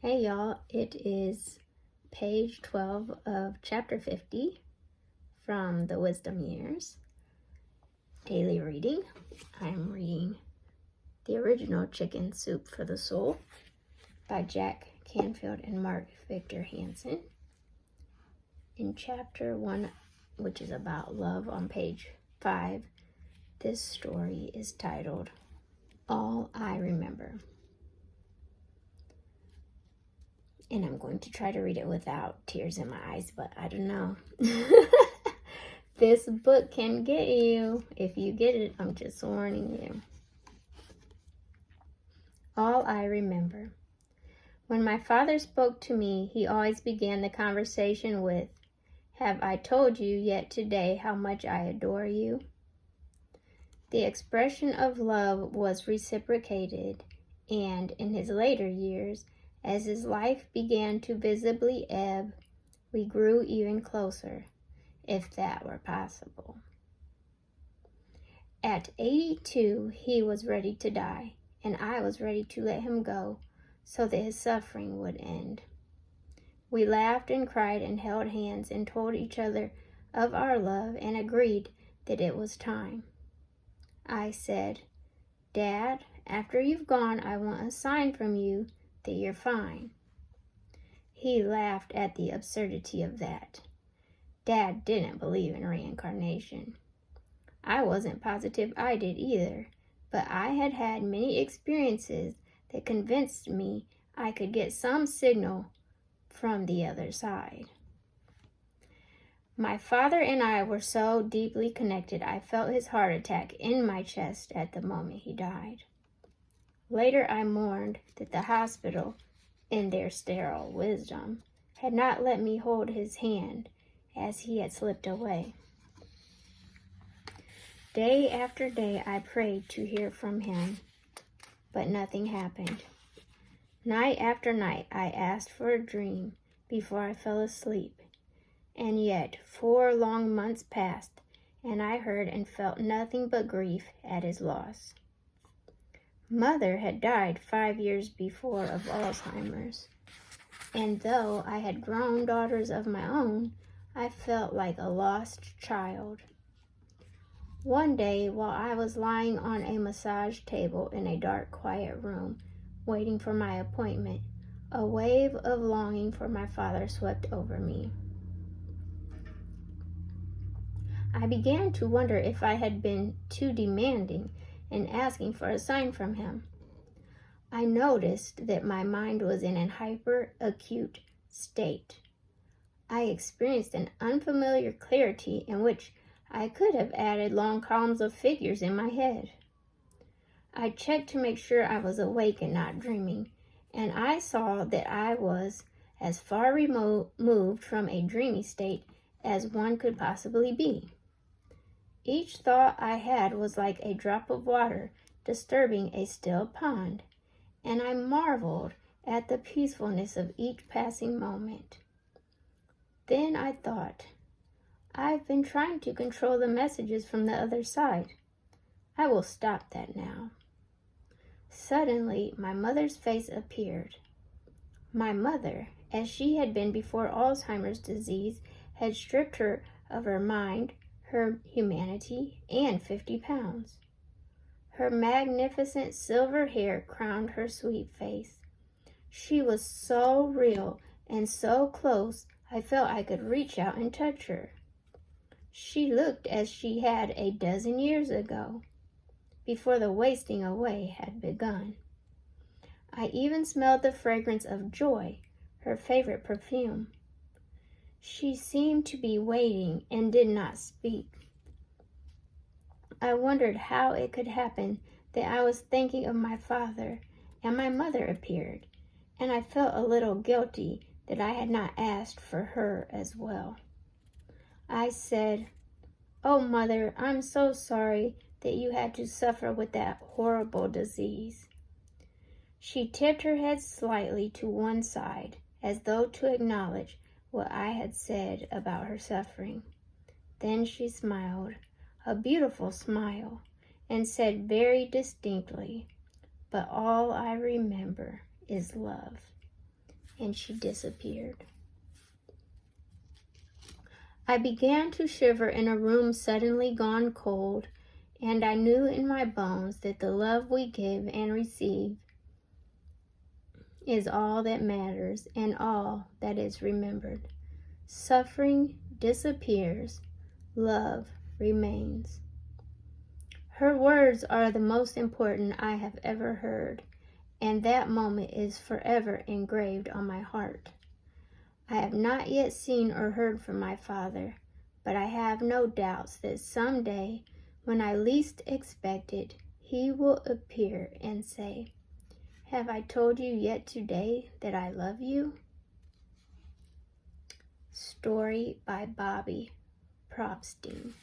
Hey y'all, it is page 12 of chapter 50 from the Wisdom Years. Daily reading. I'm reading the original Chicken Soup for the Soul by Jack Canfield and Mark Victor Hansen. In chapter 1, which is about love on page 5, this story is titled, All I Remember. And I'm going to try to read it without tears in my eyes, but I don't know. This book can get you. If you get it, I'm just warning you. All I remember. When my father spoke to me, he always began the conversation with, "Have I told you yet today how much I adore you?" The expression of love was reciprocated, and in his later years, as his life began to visibly ebb, we grew even closer, if that were possible. At 82, he was ready to die, and I was ready to let him go so that his suffering would end. We laughed and cried and held hands and told each other of our love and agreed that it was time. I said, "Dad, after you've gone, I want a sign from you that you're fine." He laughed at the absurdity of that. Dad didn't believe in reincarnation. I wasn't positive I did either, but I had had many experiences that convinced me I could get some signal from the other side. My father and I were so deeply connected, I felt his heart attack in my chest at the moment he died. Later, I mourned that the hospital, in their sterile wisdom, had not let me hold his hand as he had slipped away. Day after day, I prayed to hear from him, but nothing happened. Night after night, I asked for a dream before I fell asleep, and yet 4 long months passed, and I heard and felt nothing but grief at his loss. Mother had died 5 years before of Alzheimer's, and though I had grown daughters of my own, I felt like a lost child. One day, while I was lying on a massage table in a dark, quiet room, waiting for my appointment, a wave of longing for my father swept over me. I began to wonder if I had been too demanding in asking for a sign from him. I noticed that my mind was in an hyper-acute state. I experienced an unfamiliar clarity in which I could have added long columns of figures in my head. I checked to make sure I was awake and not dreaming, and I saw that I was as far removed from a dreamy state as one could possibly be. Each thought I had was like a drop of water disturbing a still pond, and I marveled at the peacefulness of each passing moment. Then I thought, I've been trying to control the messages from the other side. I will stop that now. Suddenly, my mother's face appeared. My mother, as she had been before Alzheimer's disease, had stripped her of her mind, her humanity, and 50 pounds. Her magnificent silver hair crowned her sweet face. She was so real and so close, I felt I could reach out and touch her. She looked as she had a dozen years ago, before the wasting away had begun. I even smelled the fragrance of joy, her favorite perfume. She seemed to be waiting and did not speak. I wondered how it could happen that I was thinking of my father and my mother appeared, and I felt a little guilty that I had not asked for her as well. I said, "Oh, Mother, I'm so sorry that you had to suffer with that horrible disease." She tipped her head slightly to one side, as though to acknowledge what I had said about her suffering. Then she smiled, a beautiful smile, and said very distinctly, "But all I remember is love." and she disappeared. I began to shiver in a room suddenly gone cold, and I knew in my bones that the love we give and receive is all that matters and all that is remembered. Suffering disappears, love remains. Her words are the most important I have ever heard, and that moment is forever engraved on my heart. I have not yet seen or heard from my father, but I have no doubts that someday, when I least expect it, he will appear and say, "Have I told you yet today that I love you?" Story by Bobby Propstein.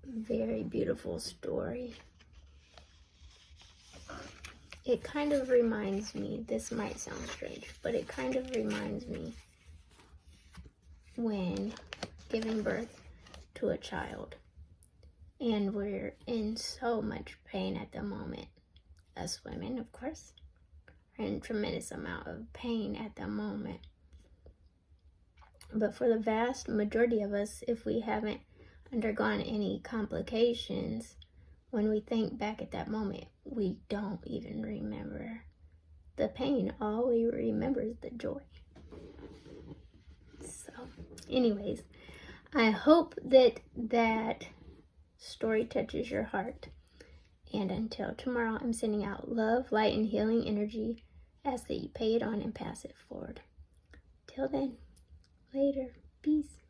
Very beautiful story. It kind of reminds me, this might sound strange, but it kind of reminds me when giving birth to a child and we're in so much pain at the moment. Us women, of course, are in a tremendous amount of pain at the moment. But for the vast majority of us, if we haven't undergone any complications, when we think back at that moment, we don't even remember the pain. All we remember is the joy. So, anyways, I hope that that story touches your heart. And until tomorrow, I'm sending out love, light, and healing energy. Ask that you pay it on and pass it forward. Till then, later. Peace.